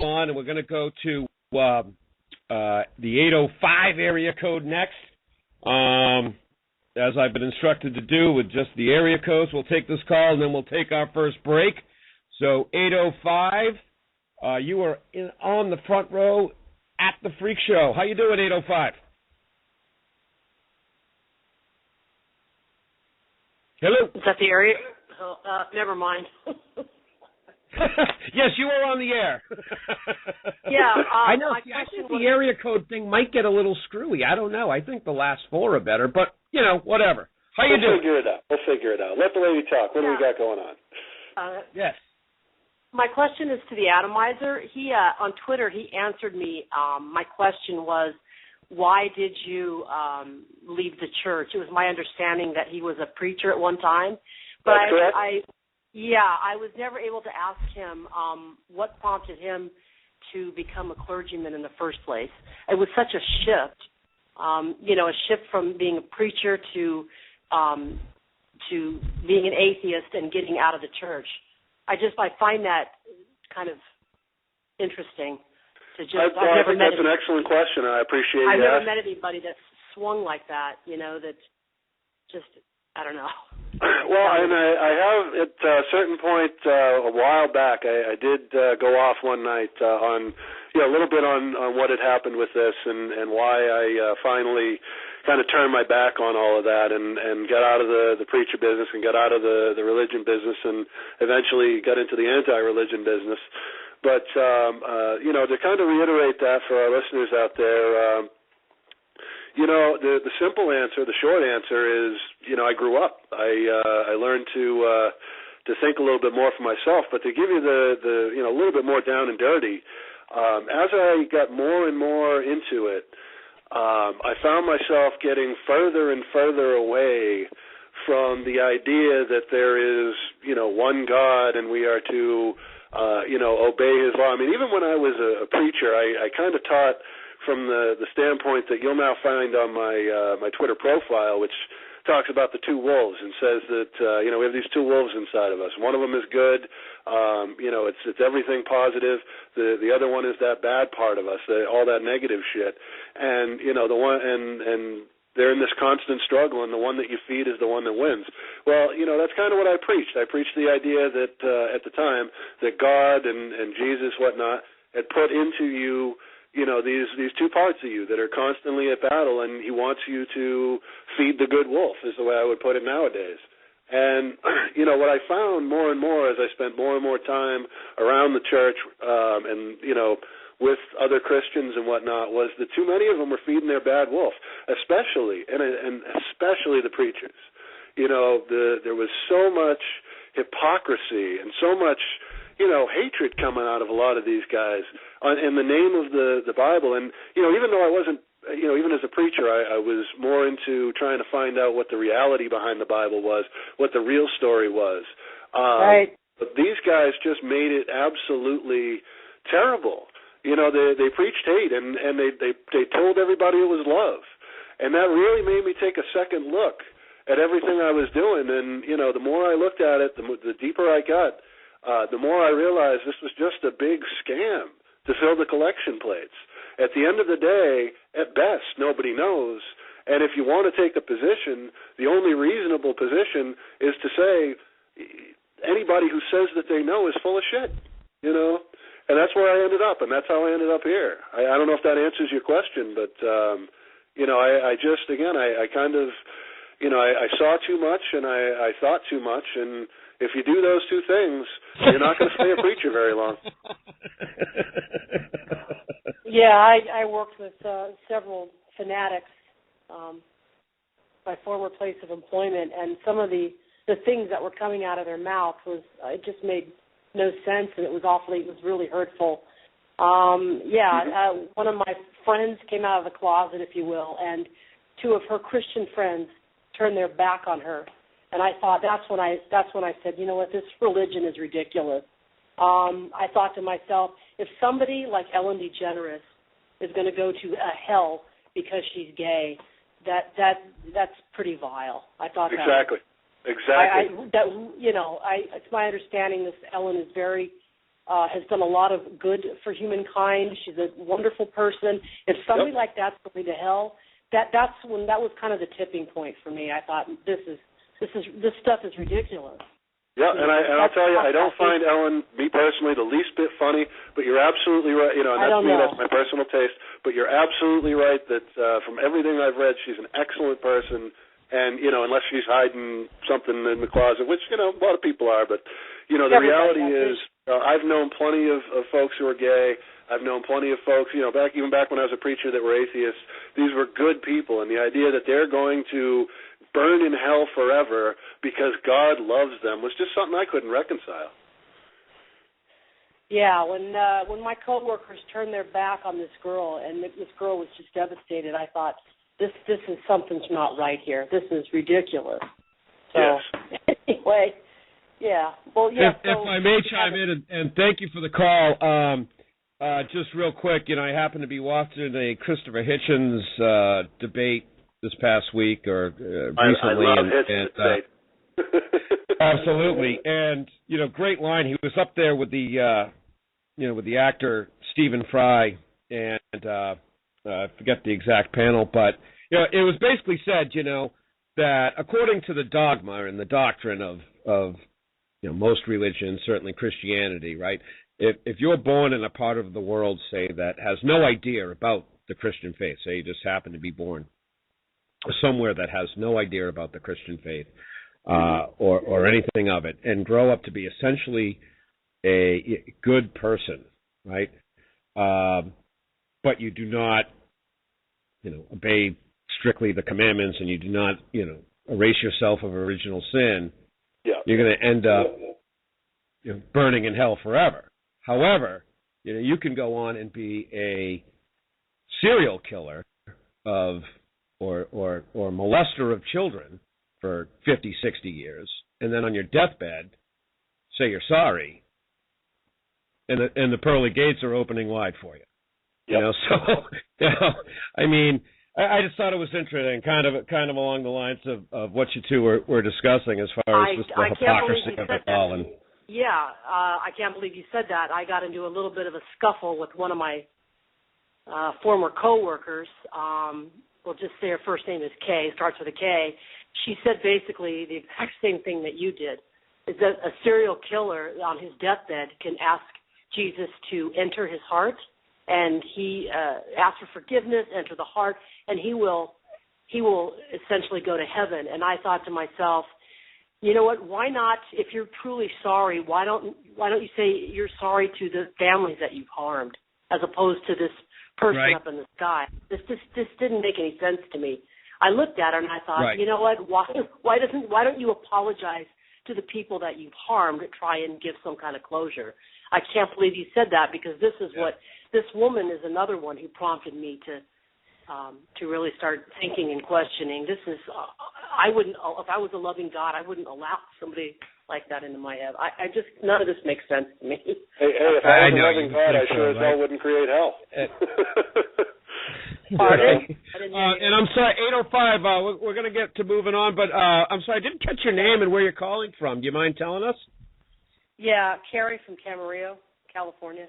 on, and we're going to go to the 805 area code next. As I've been instructed to do with just the area codes, we'll take this call, and then we'll take our first break. So 805, you are on the front row at the Freak Show. How you doing, 805? Hello? Is that the area? Oh, never mind. Yes, you are on the air. Yeah. I know. I think the area code thing might get a little screwy. I don't know. I think the last four are better, but, whatever. How you doing? We'll figure it out. Let the lady talk. What do we got going on? Yes. My question is to the Adamizer. He, on Twitter, he answered me. My question was, why did you leave the church? It was my understanding that he was a preacher at one time. But That's correct. I was never able to ask him what prompted him to become a clergyman in the first place. It was such a shift, a shift from being a preacher to being an atheist and getting out of the church. I find that kind of interesting. I think that's an excellent question, and I appreciate I've that. never met anybody that swung like that, that just, I don't know. Well, and I have at a certain point a while back, I did go off one night on a little bit on what had happened with this and why I finally kind of turned my back on all of that and got out of the preacher business and got out of the religion business and eventually got into the anti-religion business. But, to kind of reiterate that for our listeners out there, the simple answer, the short answer is, I grew up. I learned to think a little bit more for myself. But to give you the a little bit more down and dirty, as I got more and more into it, I found myself getting further and further away from the idea that there is, one God and we are to, obey his law. I mean, even when I was a preacher, I kind of taught from the standpoint that you'll now find on my Twitter profile, which talks about the two wolves and says that, we have these two wolves inside of us. One of them is good. It's everything positive. The other one is that bad part of us, all that negative shit. And, the one, and they're in this constant struggle, and the one that you feed is the one that wins. Well, that's kind of what I preached. I preached the idea that at the time that God and Jesus, whatnot, had put into you, these two parts of you that are constantly at battle, and he wants you to feed the good wolf, is the way I would put it nowadays. And, what I found more and more as I spent more and more time around the church and, with other Christians and whatnot, was that too many of them were feeding their bad wolf, especially the preachers. There was so much hypocrisy and so much, hatred coming out of a lot of these guys in the name of the Bible. And, even though I wasn't, even as a preacher, I was more into trying to find out what the reality behind the Bible was, what the real story was. Right. But these guys just made it absolutely terrible. They preached hate, and they told everybody it was love. And that really made me take a second look at everything I was doing. And, the more I looked at it, the deeper I got, the more I realized this was just a big scam to fill the collection plates. At the end of the day, at best, nobody knows. And if you want to take a position, the only reasonable position is to say anybody who says that they know is full of shit, And that's where I ended up, and that's how I ended up here. I don't know if that answers your question, but, I just, again, I kind of, I saw too much and I thought too much, and if you do those two things, you're not going to stay a preacher very long. Yeah, I worked with several fanatics, my former place of employment, and some of the things that were coming out of their mouth it just made no sense, and it was really hurtful. One of my friends came out of the closet, if you will, and two of her Christian friends turned their back on her. And I thought that's when I said, you know what, this religion is ridiculous. I thought to myself, if somebody like Ellen DeGeneres is going to go to a hell because she's gay, that's pretty vile. I thought exactly. Exactly. It's my understanding this Ellen is very has done a lot of good for humankind. She's a wonderful person. If somebody like that's going to hell, that was kind of the tipping point for me. I thought this stuff is ridiculous. Yeah, and I'll tell you, I don't find Ellen, me personally, the least bit funny, but you're absolutely right. You know, and that's my personal taste. But you're absolutely right that from everything I've read, she's an excellent person. And, you know, unless she's hiding something in the closet, which, you know, a lot of people are. But, you know, the reality is I've known plenty of folks who are gay. I've known plenty of folks, you know, even back when I was a preacher that were atheists. These were good people. And the idea that they're going to burn in hell forever because God loves them was just something I couldn't reconcile. Yeah, when my coworkers turned their back on this girl and this girl was just devastated, I thought, this is something's not right here. This is ridiculous. So, yes. Anyway, yeah. Well, yeah. If I may chime in, and thank you for the call. Just real quick, you know, I happened to be watching a Christopher Hitchens debate this past week or recently. I love Hitchens debate. Absolutely, and you know, great line. He was up there with the, with the actor Stephen Fry, and I forget the exact panel, but you know, it was basically said, you know, that according to the dogma and the doctrine of most religions, certainly Christianity, right? If you're born in a part of the world, say, that has no idea about the Christian faith, say you just happen to be born somewhere that has no idea about the Christian faith or anything of it, and grow up to be essentially a good person, right? But you do not, obey strictly the commandments, and you do not, erase yourself of original sin, you're going to end up burning in hell forever. However, you can go on and be a serial killer or molester of children for 50, 60 years, and then on your deathbed, say you're sorry, and the pearly gates are opening wide for you. Yep. I mean, I just thought it was interesting, kind of along the lines of what you two were discussing as far as just the hypocrisy of it all. And I can't believe you said that. I got into a little bit of a scuffle with one of my former coworkers. We'll just say her first name is Kay, starts with a K. She said basically the exact same thing that you did, is that a serial killer on his deathbed can ask Jesus to enter his heart, and he asks for forgiveness, enter the heart, and he will essentially go to heaven. And I thought to myself, you know what, why not, if you're truly sorry, why don't you say you're sorry to the families that you've harmed, as opposed to this person up in the sky? This didn't make any sense to me. I looked at her and I thought, you know what, why don't you apologize to the people that you've harmed, try and give some kind of closure? I can't believe you said that, because this is what this woman is another one who prompted me to really start thinking and questioning. This is I wouldn't, if I was a loving God, I wouldn't allow somebody like that into my head. I just, none of this makes sense to me. Hey, if I was a loving God, I sure as hell wouldn't create hell. Pardon? And I'm sorry, 805, we're going to get to moving on, but I'm sorry, I didn't catch your name and where you're calling from. Do you mind telling us? Yeah, Carrie from Camarillo, California.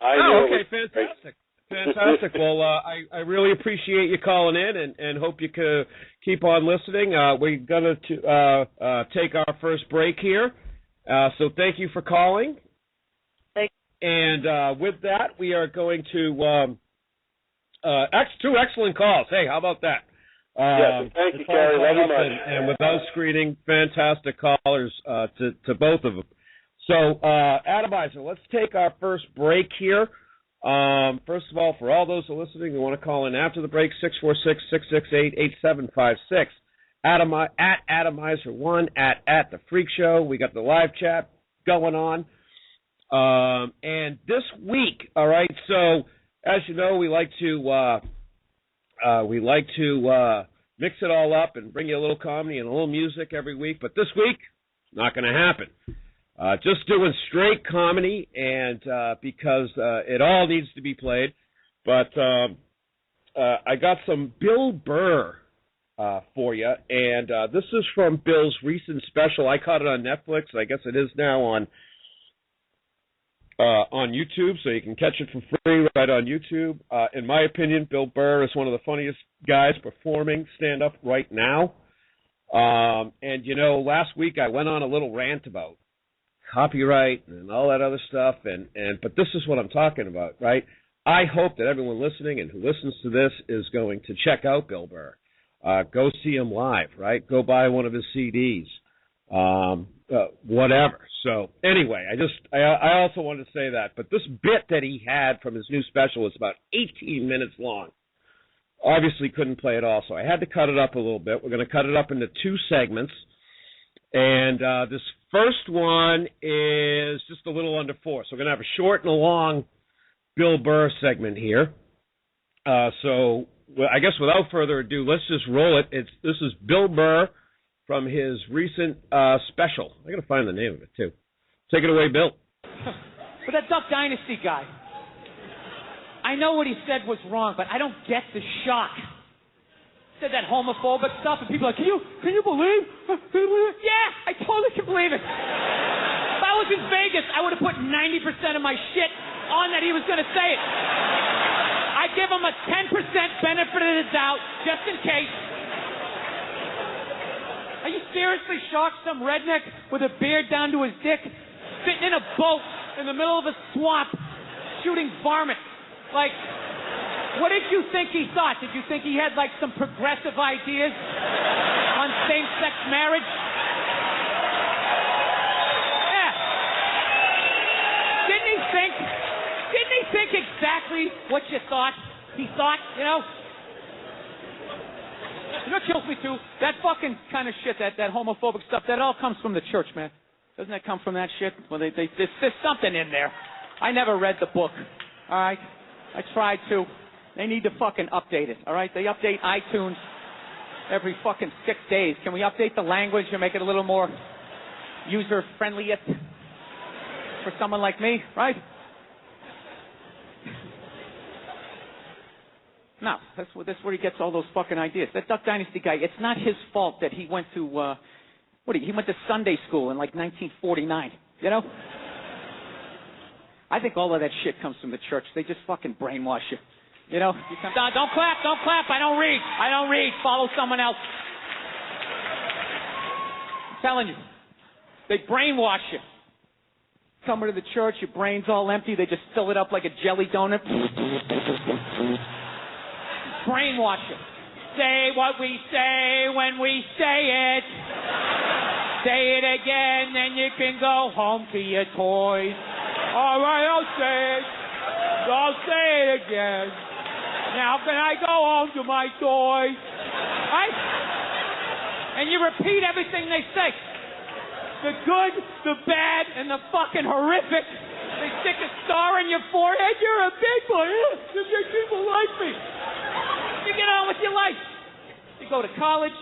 Okay, fantastic. Fantastic. Well, I really appreciate you calling in and hope you could keep on listening. We're going to take our first break here. So thank you for calling. Thank you. And with that, we are going to two excellent calls. Hey, how about that? Yes, thank you, Carrie. Love you much. And without screening, fantastic callers to both of them. So, Adamizer, let's take our first break here. First of all, for all those who are listening who want to call in after the break, 646-668-8756. At Adamizer1, at The Freak Show. We got the live chat going on. And this week, all right, so as you know, we like to mix it all up and bring you a little comedy and a little music every week. But this week, not going to happen. Just doing straight comedy, and because it all needs to be played. But I got some Bill Burr for you, and this is from Bill's recent special. I caught it on Netflix. I guess it is now on on YouTube, so you can catch it for free right on YouTube. In my opinion, Bill Burr is one of the funniest guys performing stand-up right now. And, you know, last week I went on a little rant about copyright and all that other stuff, but this is what I'm talking about, right? I hope that everyone listening and who listens to this is going to check out Bill Burr. Go see him live, right? Go buy one of his CDs, whatever. So anyway, I also wanted to say that. But this bit that he had from his new special is about 18 minutes long. Obviously couldn't play it all, so I had to cut it up a little bit. We're going to cut it up into 2 segments. And this first one is just a little under 4. So we're going to have a short and a long Bill Burr segment here. So I guess without further ado, let's just roll it. This is Bill Burr from his recent special. I got to find the name of it, too. Take it away, Bill. But that Duck Dynasty guy, I know what he said was wrong, but I don't get the shock. He said that homophobic stuff, and people are like, can you believe? Yeah, I totally can believe it. If I was in Vegas, I would have put 90% of my shit on that he was going to say it. I'd give him a 10% benefit of the doubt, just in case. Are you seriously shocked some redneck with a beard down to his dick, sitting in a boat in the middle of a swamp, shooting varmints? Like, what did you think he thought? Did you think he had, like, some progressive ideas on same-sex marriage? Yeah. Didn't he think exactly what you thought? He thought, you know? You know what kills me, too? That fucking kind of shit, that homophobic stuff, that all comes from the church, man. Doesn't that come from that shit? Well, there's something in there. I never read the book, all right? I tried to. They need to fucking update it, all right? They update iTunes every fucking 6 days. Can we update the language and make it a little more user-friendly for someone like me, right? No, that's where he gets all those fucking ideas. That Duck Dynasty guy, it's not his fault that he went to, he went to Sunday school in like 1949, you know? I think all of that shit comes from the church. They just fucking brainwash you. You know? Don't clap. I don't read. Follow someone else. I'm telling you. They brainwash you. Come to the church, your brain's all empty. They just fill it up like a jelly donut. Brainwash you. Say what we say when we say it. Say it again, then you can go home to your toys. All right, I'll say it again. Now can I go home to my toys? Right? And you repeat everything they say. The good, the bad, and the fucking horrific. They stick a star in your forehead. You're a big boy. You make people like me. You get on with your life. You go to college.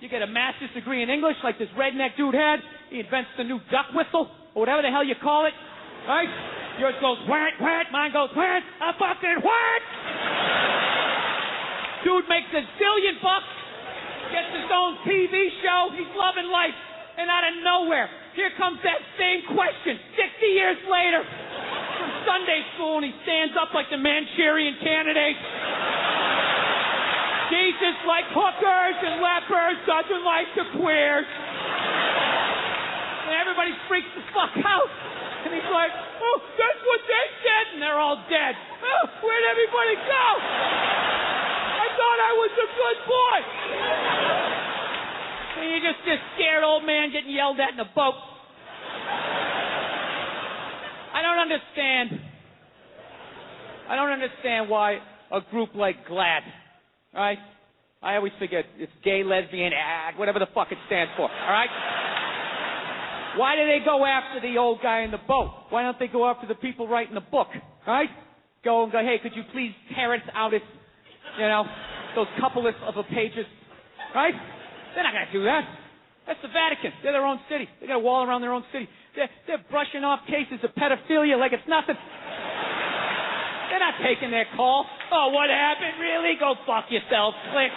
You get a master's degree in English like this redneck dude had. He invents the new duck whistle, or whatever the hell you call it. Right? Yours goes, whack, whack. Mine goes, whack, a fucking whack. Dude makes $1 zillion bucks. Gets his own TV show. He's loving life. And out of nowhere, here comes that same question 60 years later from Sunday school, and he stands up like the Manchurian Candidate. Jesus likes hookers and lepers, doesn't like the queers. And everybody freaks the fuck out. And he's like, oh, that's what they said. And they're all dead. Oh, where'd everybody go? I thought I was a good boy. And you're just this scared old man getting yelled at in a boat. I don't understand why a group like GLAAD, right? I always forget, it's gay, lesbian, whatever the fuck it stands for, all right? Why do they go after the old guy in the boat? Why don't they go after the people writing the book, all right? Go and go, hey, could you please tear us out of, those couple of pages, right? They're not going to do that. That's the Vatican. They're their own city. They got a wall around their own city. They're brushing off cases of pedophilia like it's nothing. They're not taking their call. Oh, what happened? Really? Go fuck yourself. Click.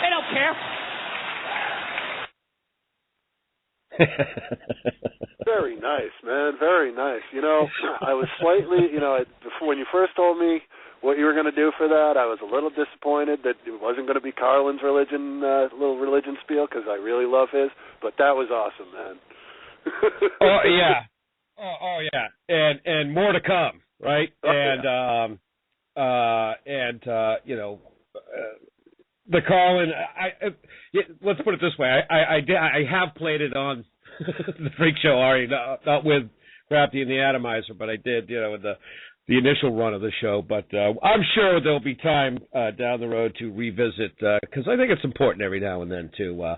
They don't care. Very nice, man. Very nice. You know, I was slightly, before when you first told me what you were going to do for that, I was a little disappointed that it wasn't going to be Carlin's little religion spiel, because I really love his. But that was awesome, man. Oh yeah, oh yeah, and more to come, right? The Carlin. Let's put it this way: I have played it on the Freak Show already, not with Crafty and the Adamizer, but I did, with the initial run of the show. But I'm sure there'll be time down the road to revisit, because I think it's important every now and then to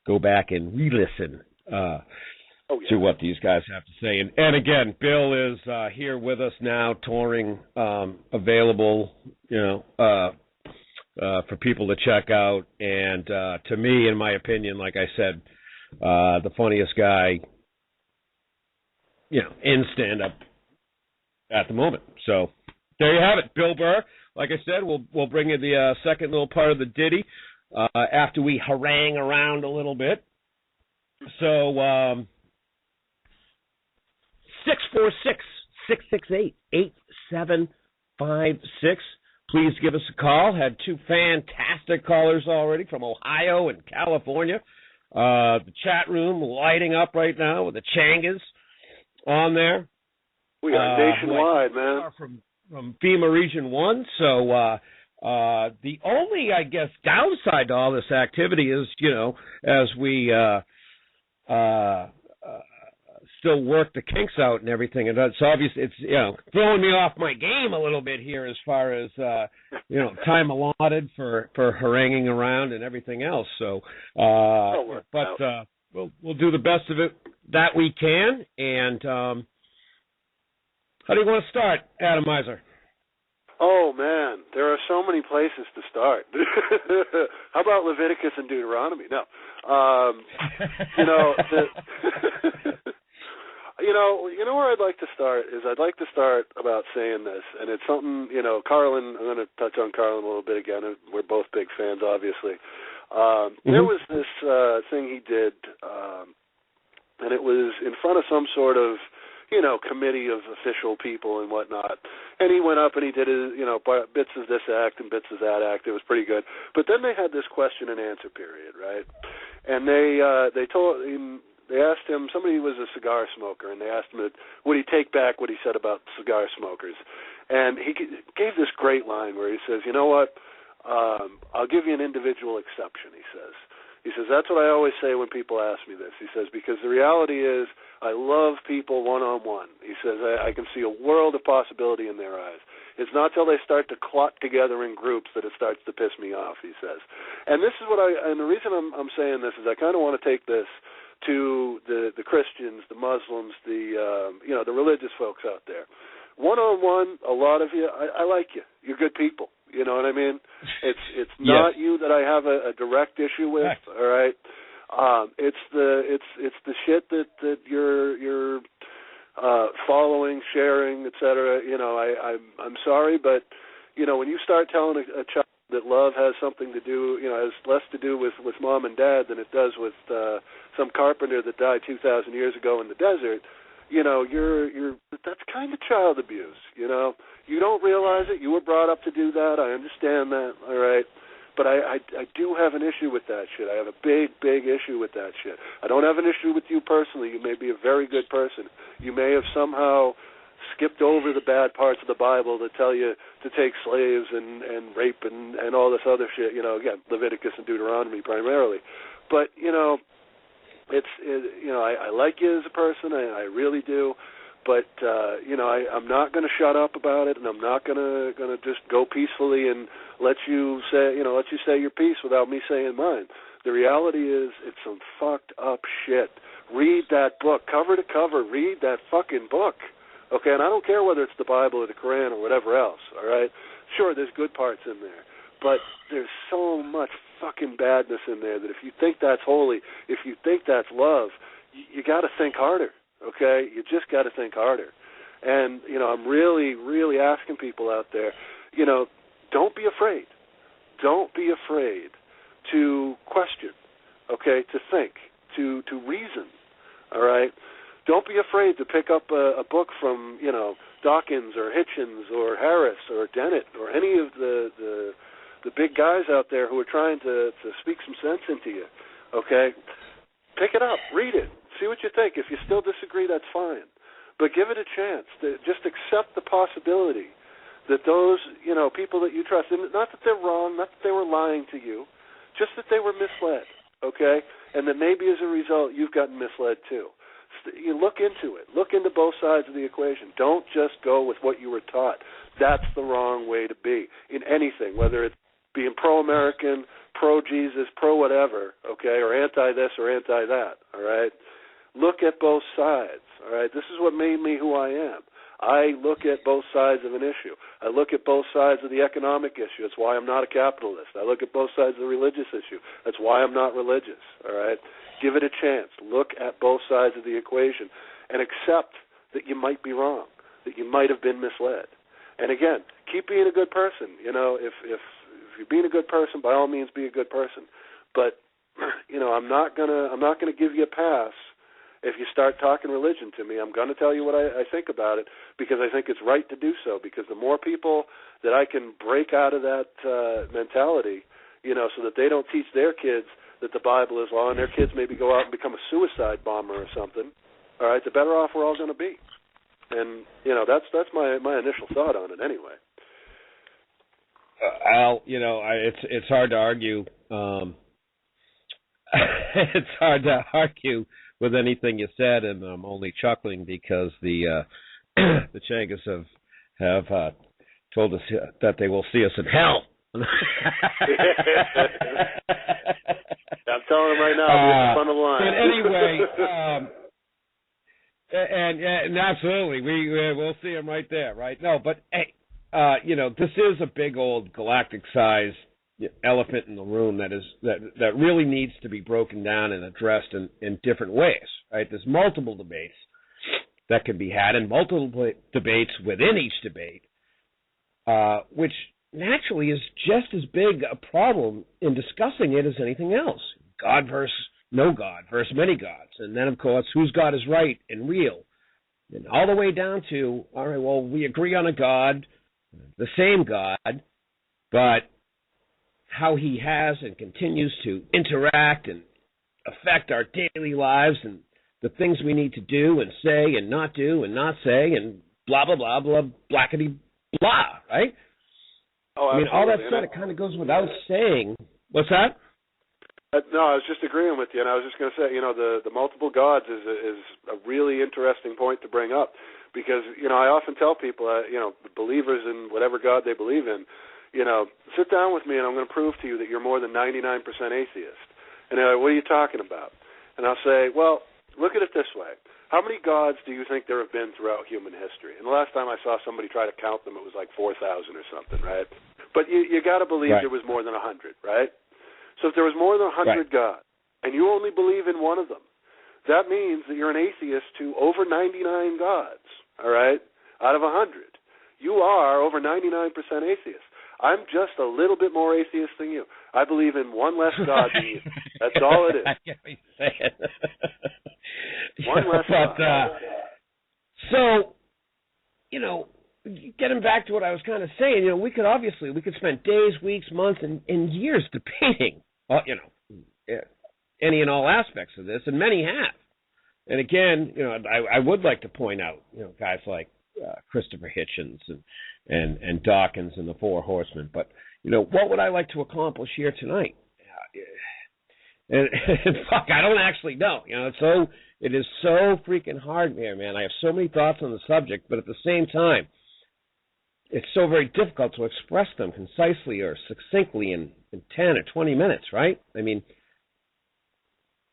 go back and re-listen to what these guys have to say. And again, Bill is here with us now, touring, available, for people to check out. And to me, in my opinion, like I said, the funniest guy, in stand-up at the moment. So there you have it, Bill Burr. Like I said, we'll bring you the second little part of the ditty after we harangue around a little bit. So 646-668-8756. Please give us a call. Had two fantastic callers already from Ohio and California. The chat room lighting up right now with the Changas on there. We are nationwide, man. From FEMA Region 1. So the only, I guess, downside to all this activity is, as we still work the kinks out and everything, and it's obvious it's throwing me off my game a little bit here as far as time allotted for haranguing around and everything else. So, we'll do the best of it that we can. And how do you want to start, Adamizer? Oh, man, there are so many places to start. How about Leviticus and Deuteronomy? No. Where I'd like to start is I'd like to start about saying this, and it's something, Carlin, I'm going to touch on Carlin a little bit again. We're both big fans, obviously. There was this thing he did, and it was in front of some sort of, committee of official people and whatnot. And he went up and he did his, bits of this act and bits of that act. It was pretty good. But then they had this question and answer period, right? And they asked him, somebody was a cigar smoker, and they asked him, would he take back what he said about cigar smokers? And he gave this great line where he says, you know what, I'll give you an individual exception, he says. He says, that's what I always say when people ask me this. He says, because the reality is I love people one-on-one. He says, I can see a world of possibility in their eyes. It's not till they start to clot together in groups that it starts to piss me off, he says. And this is and the reason I'm saying this is I kind of want to take this to the Christians, the Muslims, the religious folks out there. One-on-one, a lot of you, I like you. You're good people. You know what I mean? It's not you that I have a direct issue with. Right. All right. It's the shit that you're following, sharing, etc. I'm sorry, but when you start telling a child that love has something to do, has less to do with mom and dad than it does with some carpenter that died 2,000 years ago in the desert, that's kind of child abuse. You don't realize it. You were brought up to do that. I understand that. All right. But I do have an issue with that shit. I have a big, big issue with that shit. I don't have an issue with you personally. You may be a very good person. You may have somehow skipped over the bad parts of the Bible that tell you to take slaves and rape and all this other shit. Again, Leviticus and Deuteronomy primarily. But I like you as a person. I really do. But I'm not going to shut up about it, and I'm not going to just go peacefully and let you say your piece without me saying mine. The reality is, it's some fucked up shit. Read that book, cover to cover. Read that fucking book, okay? And I don't care whether it's the Bible or the Quran or whatever else. All right? Sure, there's good parts in there, but there's so much fucking badness in there that if you think that's holy, if you think that's love, you got to think harder. Okay, you just got to think harder. And, I'm really, really asking people out there, don't be afraid. Don't be afraid to question, okay, to think, to reason. all right? Don't be afraid to pick up a book from, Dawkins or Hitchens or Harris or Dennett or any of the big guys out there who are trying to speak some sense into you, okay? Pick it up, read it, see what you think. If you still disagree, that's fine. But give it a chance. Just accept the possibility that those, people that you trust, and not that they're wrong, not that they were lying to you, just that they were misled, okay? And that maybe as a result you've gotten misled too. You look into it. Look into both sides of the equation. Don't just go with what you were taught. That's the wrong way to be in anything, whether it's being pro-American, pro-Jesus, pro-whatever, okay, or anti-this or anti-that, all right? Look at both sides, all right? This is what made me who I am. I look at both sides of an issue. I look at both sides of the economic issue. That's why I'm not a capitalist. I look at both sides of the religious issue. That's why I'm not religious, all right? Give it a chance. Look at both sides of the equation and accept that you might be wrong, that you might have been misled. And again, keep being a good person. If you're being a good person, by all means be a good person. But I'm not gonna give you a pass if you start talking religion to me. I'm going to tell you what I think about it, because I think it's right to do so, because the more people that I can break out of that mentality, so that they don't teach their kids that the Bible is law and their kids maybe go out and become a suicide bomber or something, all right, the better off we're all going to be. And, that's my initial thought on it anyway. Al, it's hard to argue. It's hard to argue with anything you said, and I'm only chuckling because the Changas have told us that they will see us in hell. I'm telling them right now, on the line. But anyway, and absolutely, we'll see them right there, right? No, but hey, this is a big old galactic-sized elephant in the room that really needs to be broken down and addressed in different ways, right? There's multiple debates that can be had, and multiple debates within each debate, which naturally is just as big a problem in discussing it as anything else. God versus no God versus many gods. And then, of course, whose God is right and real. And all the way down to, all right, well, we agree on a God, the same God, but how he has and continues to interact and affect our daily lives and the things we need to do and say and not do and not say and blah, blah, blah, blah, blackety blah, right? Oh, I mean, all that said, it kind of goes without saying. What's that? No, I was just agreeing with you, and I was just going to say, the multiple gods is a really interesting point to bring up, because, I often tell people, believers in whatever God they believe in, sit down with me and I'm going to prove to you that you're more than 99% atheist. And they're like, what are you talking about? And I'll say, well, look at it this way. How many gods do you think there have been throughout human history? And the last time I saw somebody try to count them, it was like 4,000 or something, right? But you got to believe there was more than 100, right? So if there was more than 100 gods, and you only believe in one of them, that means that you're an atheist to over 99 gods, all right, out of 100. You are over 99% atheist. I'm just a little bit more atheist than you. I believe in one less God than you. That's all it is. I get what you're saying. One less God. So, getting back to what I was kind of saying, we could spend days, weeks, months, and years debating, any and all aspects of this, and many have. And again, I would like to point out, guys like Christopher Hitchens and Dawkins and the Four Horsemen. But, what would I like to accomplish here tonight? And fuck, I don't actually know. It is so freaking hard here, man. I have so many thoughts on the subject, but at the same time, it's so very difficult to express them concisely or succinctly in 10 or 20 minutes, right? I mean,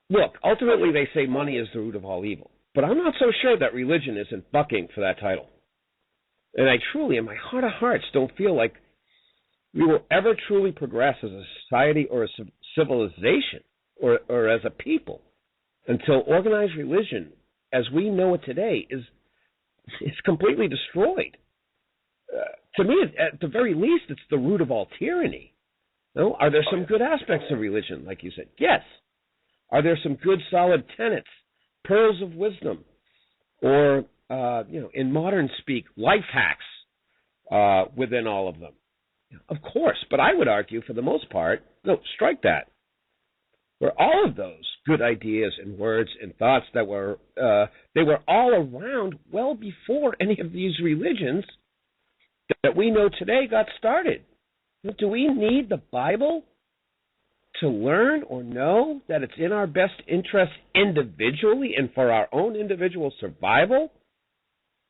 look, ultimately they say money is the root of all evil. But I'm not so sure that religion isn't bucking for that title. And I truly, in my heart of hearts, don't feel like we will ever truly progress as a society or a civilization or as a people until organized religion, as we know it today, is completely destroyed. To me, at the very least, it's the root of all tyranny. No? Are there some good aspects of religion, like you said? Yes. Are there some good, solid tenets, pearls of wisdom, or in modern speak, life hacks within all of them. Of course, but I would argue for the most part, no, strike that. Were all of those good ideas and words and thoughts that were they were all around well before any of these religions that we know today got started. Do we need the Bible to learn or know that it's in our best interest individually and for our own individual survival?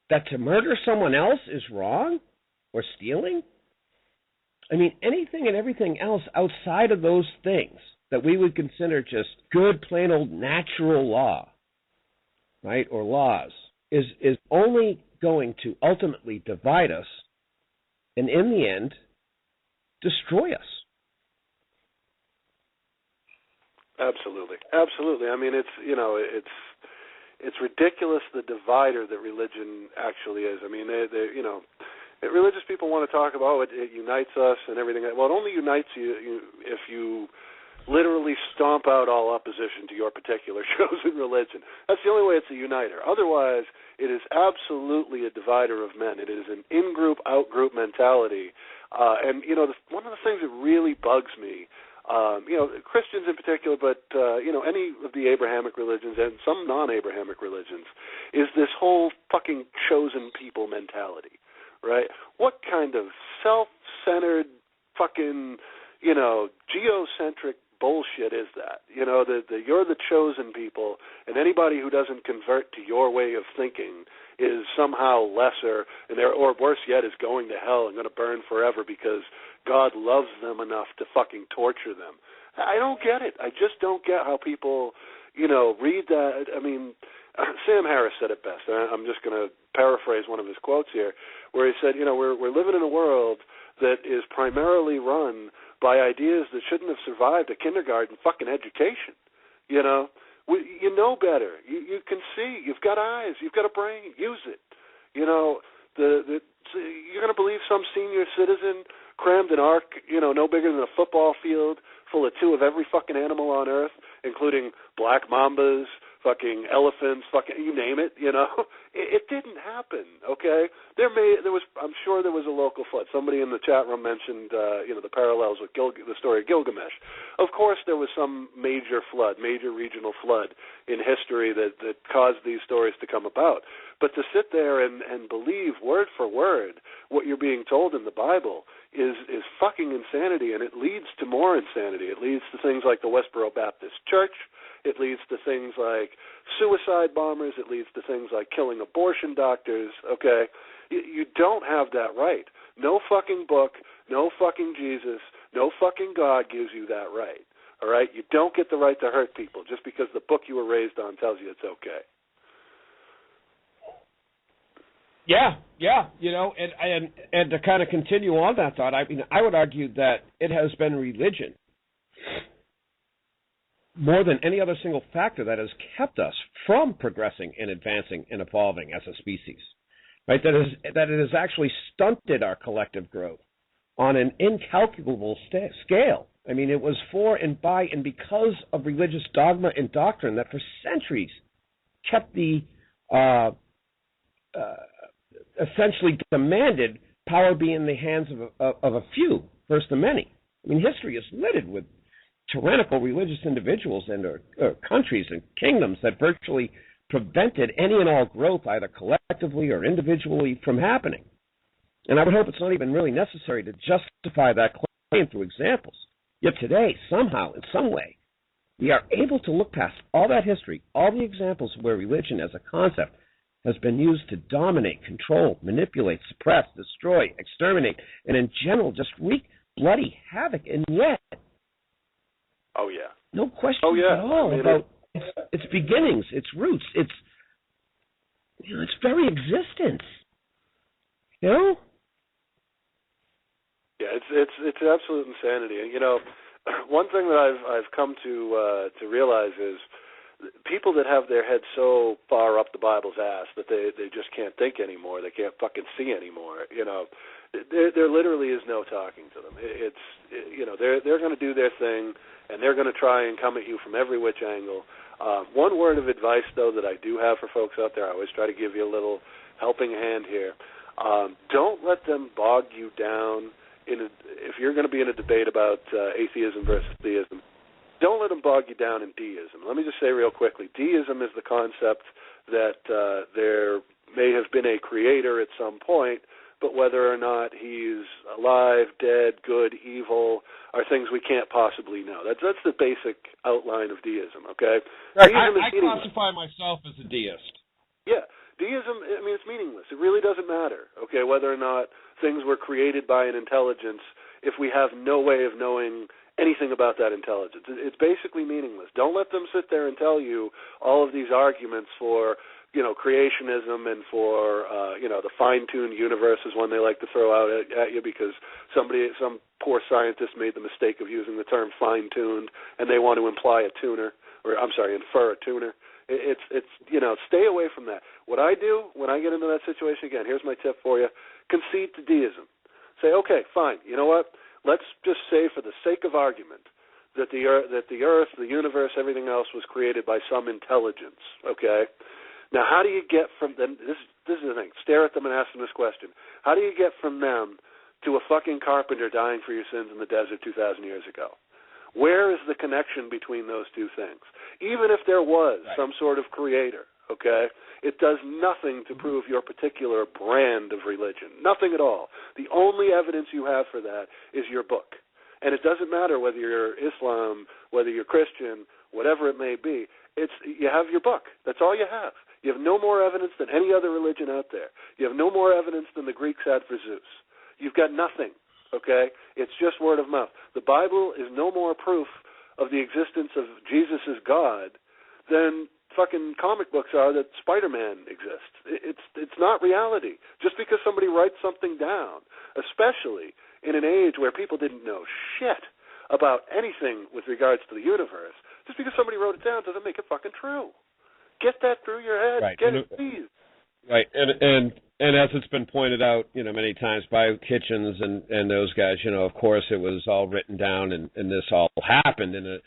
That to murder someone else is wrong or stealing? I mean, anything and everything else outside of those things that we would consider just good, plain old natural law, right, or laws, is only going to ultimately divide us and, in the end, destroy us. Absolutely. I mean, it's ridiculous the divider that religion actually is. I mean, religious people want to talk about it unites us and everything. Well, it only unites you if you literally stomp out all opposition to your particular chosen religion. That's the only way it's a uniter. Otherwise, it is absolutely a divider of men. It is an in-group, out-group mentality. And one of the things that really bugs me, Christians in particular, but, any of the Abrahamic religions and some non-Abrahamic religions, is this whole fucking chosen people mentality, right? What kind of self-centered fucking, geocentric bullshit is that? That you're the chosen people, and anybody who doesn't convert to your way of thinking is somehow lesser, or worse yet, is going to hell and going to burn forever because God loves them enough to fucking torture them. I don't get it. I just don't get how people, read that. I mean, Sam Harris said it best. I'm just going to paraphrase one of his quotes here, where he said, we're living in a world that is primarily run by ideas that shouldn't have survived a kindergarten fucking education. You know better. You can see. You've got eyes. You've got a brain. Use it. You're going to believe some senior citizen crammed an ark, no bigger than a football field, full of two of every fucking animal on earth, including black mambas, fucking elephants, fucking you name it. It didn't happen. Okay, I'm sure there was a local flood. Somebody in the chat room mentioned the parallels with the story of Gilgamesh. Of course, there was some major regional flood in history that caused these stories to come about. But to sit there and believe word for word what you're being told in the Bible is fucking insanity, and it leads to more insanity. It leads to things like the Westboro Baptist Church. It leads to things like suicide bombers. It leads to things like killing abortion doctors, okay? You don't have that right. No fucking book, no fucking Jesus, no fucking God gives you that right, all right? You don't get the right to hurt people just because the book you were raised on tells you it's okay. Yeah, and to kind of continue on that thought, I would argue that it has been religion more than any other single factor that has kept us from progressing and advancing and evolving as a species, right? That it has actually stunted our collective growth on an incalculable scale. I mean, it was for and by and because of religious dogma and doctrine that for centuries kept the essentially demanded power be in the hands of a few versus the many. I mean, history is littered with tyrannical religious individuals and or countries and kingdoms that virtually prevented any and all growth, either collectively or individually, from happening. And I would hope it's not even really necessary to justify that claim through examples. Yet today, somehow, in some way, we are able to look past all that history, all the examples where religion as a concept has been used to dominate, control, manipulate, suppress, destroy, exterminate, and in general just wreak bloody havoc. And yet, oh yeah, no question at all about its beginnings, its roots, its very existence. Yeah, it's absolute insanity. And one thing that I've come to realize is people that have their head so far up the Bible's ass that they just can't think anymore, they can't fucking see anymore, there literally is no talking to them. They're going to do their thing, and they're going to try and come at you from every which angle. One word of advice, though, that I do have for folks out there, I always try to give you a little helping hand here. Don't let them bog you down if you're going to be in a debate about atheism versus theism. Don't let them bog you down in deism. Let me just say real quickly, deism is the concept that there may have been a creator at some point, but whether or not he's alive, dead, good, evil, are things we can't possibly know. That's the basic outline of deism, okay? Right. Deism I classify myself as a deist. Yeah. Deism, I mean, it's meaningless. It really doesn't matter, okay, whether or not things were created by an intelligence if we have no way of knowing anything about that intelligence. It's basically meaningless. Don't let them sit there and tell you all of these arguments for, creationism and for, the fine-tuned universe is one they like to throw out at you because some poor scientist made the mistake of using the term fine-tuned and they want to infer a tuner. Stay away from that. What I do when I get into that situation, again, here's my tip for you, concede to deism. Say, okay, fine, you know what? Let's just say for the sake of argument that the earth, the universe, everything else was created by some intelligence, okay? Now, how do you get from them, this is the thing, stare at them and ask them this question. How do you get from them to a fucking carpenter dying for your sins in the desert 2,000 years ago? Where is the connection between those two things? Even if there was some sort of creator, okay, it does nothing to prove your particular brand of religion. Nothing at all. The only evidence you have for that is your book. And it doesn't matter whether you're Islam, whether you're Christian, whatever it may be. You have your book. That's all you have. You have no more evidence than any other religion out there. You have no more evidence than the Greeks had for Zeus. You've got nothing, okay? It's just word of mouth. The Bible is no more proof of the existence of Jesus as God than fucking comic books are that Spider-Man exists. It's not reality. Just because somebody writes something down, especially in an age where people didn't know shit about anything with regards to the universe, just because somebody wrote it down doesn't make it fucking true. Get that through your head. Right. Get it, please. Right, and as it's been pointed out, many times by Hitchens and those guys, of course it was all written down, and this all happened in an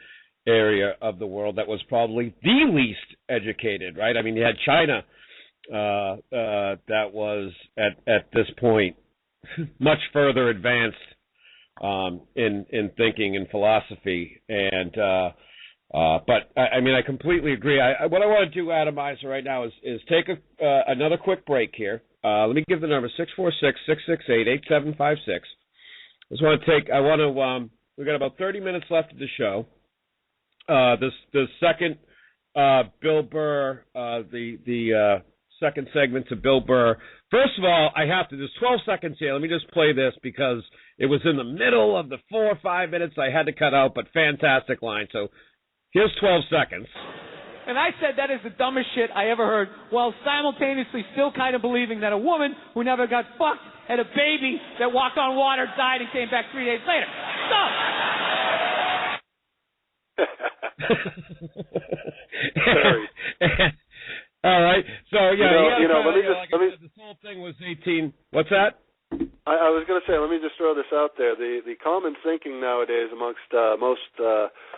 area of the world that was probably the least educated, right? I mean, you had China that was at this point much further advanced in thinking and philosophy, and but I completely agree. What I want to do, Adamizer, right now is take another quick break here. Let me give the number 646-668-8756. We've got about 30 minutes left of the show. The second Bill Burr, the second segment to Bill Burr. First of all, there's 12 seconds here. Let me just play this because it was in the middle of the 4 or 5 minutes I had to cut out, but fantastic line. So here's 12 seconds. And I said that is the dumbest shit I ever heard, while simultaneously still kind of believing that a woman who never got fucked had a baby that walked on water, died, and came back 3 days later. All right. So this whole thing was 18. What's that? I was going to say, let me just throw this out there. The common thinking nowadays amongst most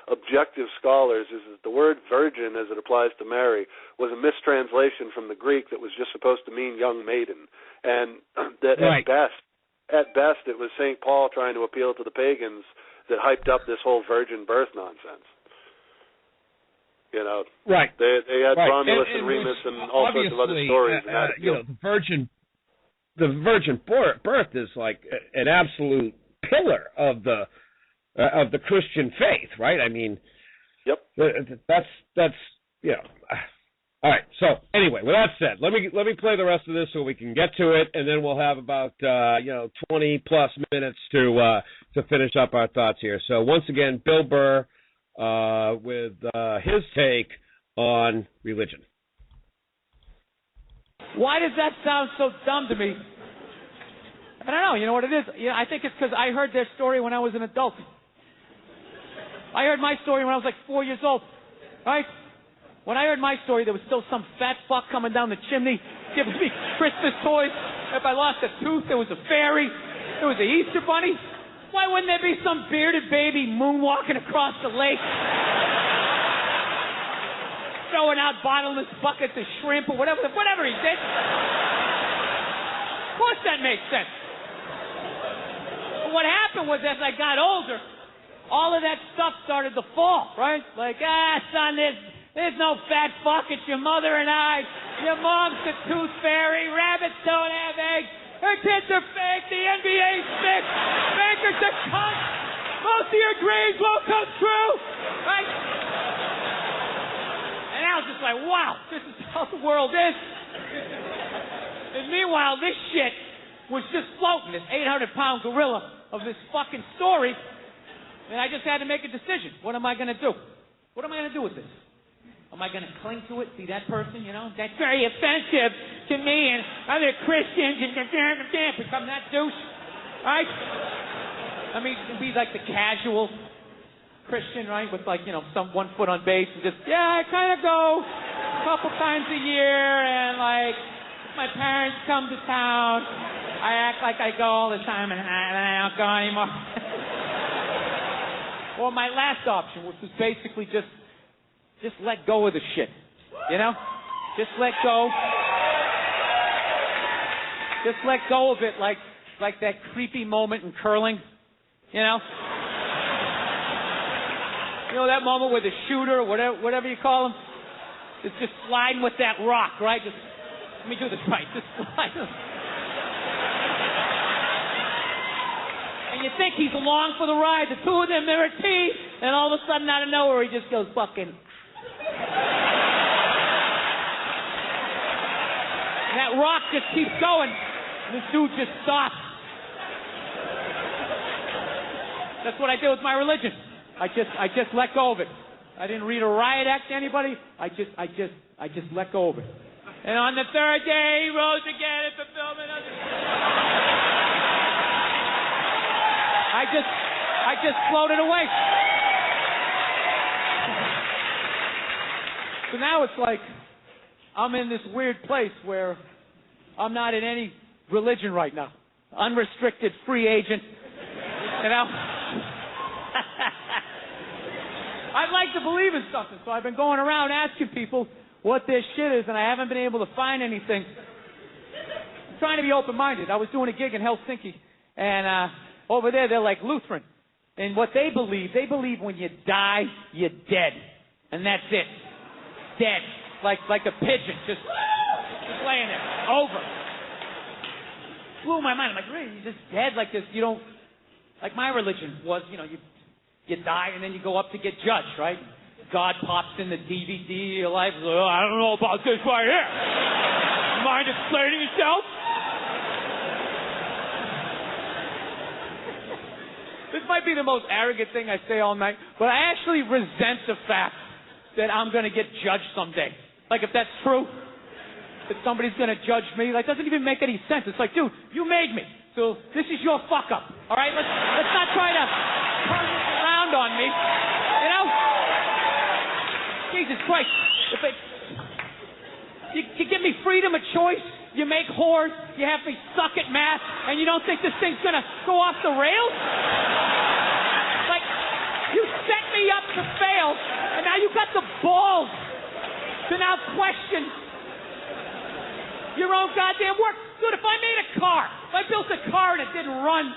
objective scholars is that the word virgin, as it applies to Mary, was a mistranslation from the Greek that was just supposed to mean young maiden, and that right. at best, it was St. Paul trying to appeal to the pagans that hyped up this whole virgin birth nonsense. Right. They had right. Romulus and Remus and all sorts of other stories. The virgin birth is like an absolute pillar of the Christian faith, right? I mean, yep. That's All right. So anyway, with that said, let me play the rest of this so we can get to it, and then we'll have about 20 plus minutes to finish up our thoughts here. So once again, Bill Burr with his take on religion. Why does that sound so dumb to me? I don't know. You know what it is? I think it's because I heard their story when I was an adult. I heard my story when I was like 4 years old, right? When I heard my story, there was still some fat fuck coming down the chimney giving me Christmas toys. If I lost a tooth, there was a fairy. There was the Easter Bunny. Why wouldn't there be some bearded baby moonwalking across the lake? Throwing out bottomless buckets of shrimp or whatever he did. Of course that makes sense. But what happened was as I got older, all of that stuff started to fall, right? Like, son, there's no fat fuck. It's your mother and I. Your mom's the tooth fairy. Rabbits don't have eggs. Her kids are fake. The NBA's fake. Bankers are cunts. Most of your dreams won't come true, right? And I was just like, wow, this is how the world is. And meanwhile, this shit was just floating, this 800-pound gorilla of this fucking story. And I just had to make a decision. What am I going to do? What am I going to do with this? Am I going to cling to it? See that person, that's very offensive to me and other Christians and become that douche, right? I mean, be like the casual Christian, right? With like, some 1 foot on base and just, I kind of go a couple times a year and like, if my parents come to town, I act like I go all the time and I don't go anymore. Or my last option, which was basically just let go of the shit, Just let go. Just let go of it like that creepy moment in curling, that moment where the shooter, or whatever you call him, is just sliding with that rock, right? Just, let me do this right. Just slide. And you think he's along for the ride. The two of them, they're a team. And all of a sudden, out of nowhere, he just goes fucking. And that rock just keeps going. And this dude just stops. That's what I did with my religion. I just let go of it. I didn't read a riot act to anybody. I just let go of it. And on the third day, he rose again in fulfillment of the... I just floated away. So now it's like I'm in this weird place where I'm not in any religion right now. Unrestricted free agent. I'd like to believe in something, so I've been going around asking people what this shit is, and I haven't been able to find anything. I'm trying to be open-minded. I was doing a gig in Helsinki, and over there they're like Lutheran. And what they believe when you die, you're dead. And that's it. Dead. Like a pigeon, just laying there. Over. Blew my mind. I'm like, really? You're just dead like this? You don't... Like my religion was, you die and then you go up to get judged, right? God pops in the DVD of your life. Like, I don't know about this right here. Mind explaining yourself? This might be the most arrogant thing I say all night, but I actually resent the fact that I'm going to get judged someday. Like, if that's true, that somebody's going to judge me, like, doesn't even make any sense. It's like, dude, you made me, so this is your fuck up, all right? Let's not try to turn this around on me, Jesus Christ. You give me freedom of choice, you make whores, you have me suck at math, and you don't think this thing's going to go off the rails? Like, you set me up to fail, and now you got the balls to now question your own goddamn work. Dude, if I made a car, if I built a car and it didn't run,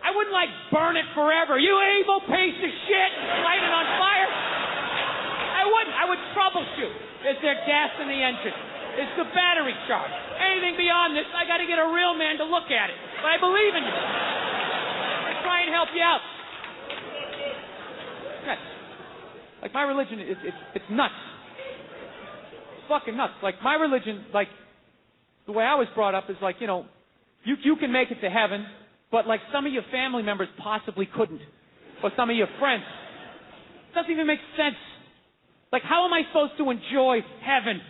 I wouldn't, like, burn it forever. You evil piece of shit, light it on fire. I wouldn't. I would troubleshoot. Is there gas in the engine? Is the battery charged? Anything beyond this, I got to get a real man to look at it. But I believe in you. I try and help you out. Like, my religion, it's nuts. It's fucking nuts. Like, my religion, like, the way I was brought up is like, you can make it to heaven, but like some of your family members possibly couldn't. Or some of your friends. It doesn't even make sense. Like, how am I supposed to enjoy heaven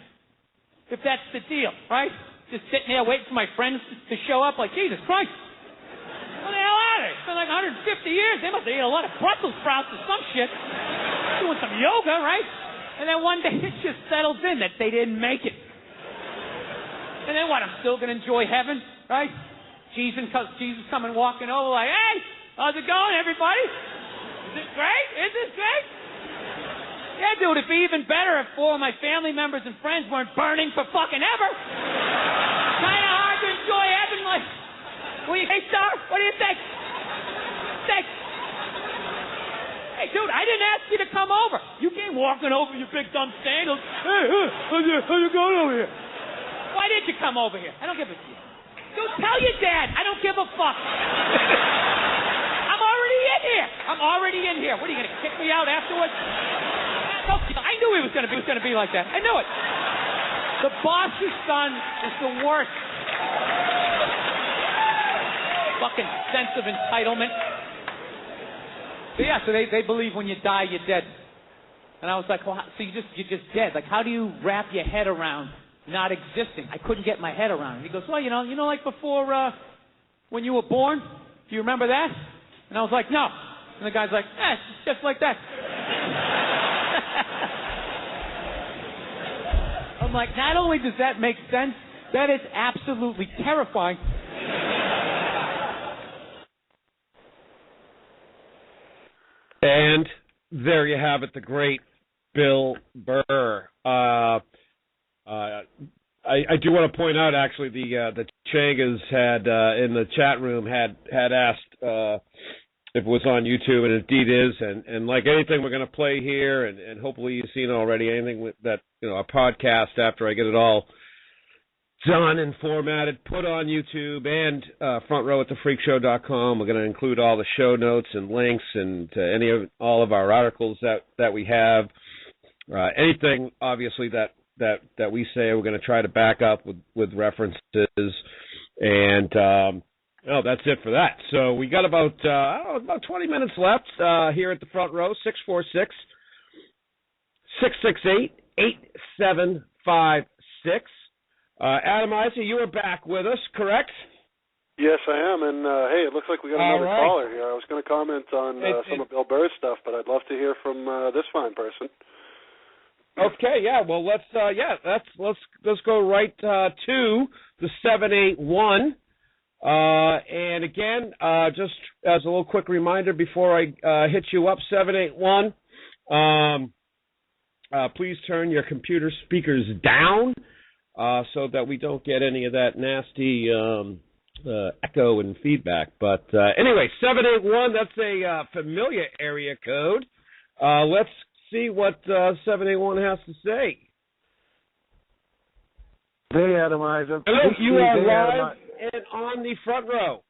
if that's the deal, right? Just sitting there waiting for my friends to show up like, Jesus Christ. What the hell are they? It's been like 150 years. They must have eaten a lot of Brussels sprouts or some shit. Doing some yoga, right? And then one day it just settles in that they didn't make it. And then what? I'm still going to enjoy heaven, right? Jesus coming walking over like, hey, how's it going, everybody? Is this great? Is this great? Yeah, dude, it'd be even better if 4 of my family members and friends weren't burning for fucking ever. Kind of hard to enjoy heaven. Like, hey, sir, what do you think? Hey, dude, I didn't ask you to come over. You came walking over your big dumb sandals. Hey, how you going over here? Why did you come over here? I don't give a shit. Dude, tell your dad. I don't give a fuck. I'm already in here. What, are you going to kick me out afterwards? I knew he was going to be like that. I knew it. The boss's son is the worst. Fucking sense of entitlement. So yeah, so they believe when you die, you're dead. And I was like, well, so you're just dead. Like, how do you wrap your head around not existing? I couldn't get my head around it. He goes, well, you know, like before when you were born, do you remember that? And I was like, no. And the guy's like, it's just like that. I'm like, not only does that make sense, that is absolutely terrifying. And there you have it, the great Bill Burr. I do want to point out, actually, the Changas had in the chat room had asked if it was on YouTube, and it indeed is. And like anything we're going to play here, and hopefully you've seen already, anything that, you know, a podcast after I get it all done and formatted, put on YouTube and front row at thefreakshow.com. We're going to include all the show notes and links and all of our articles that we have. Anything, obviously, that we say, we're going to try to back up with references. And that's it for that. So we got about 20 minutes left here at the front row. 646-668-8756. Adamizer, you are back with us, correct? Yes, I am. And, hey, it looks like we got another caller here. I was going to comment on some of Bill Burr's stuff, but I'd love to hear from this fine person. Okay, yeah. Well, let's go right to the 781. And again, just as a little quick reminder before I hit you up, 781, please turn your computer speakers down so that we don't get any of that nasty echo and feedback. But anyway, 781, that's a familiar area code. Let's see what 781 has to say. Hey, Adamizer. Hello, hey, you are live and on the front row.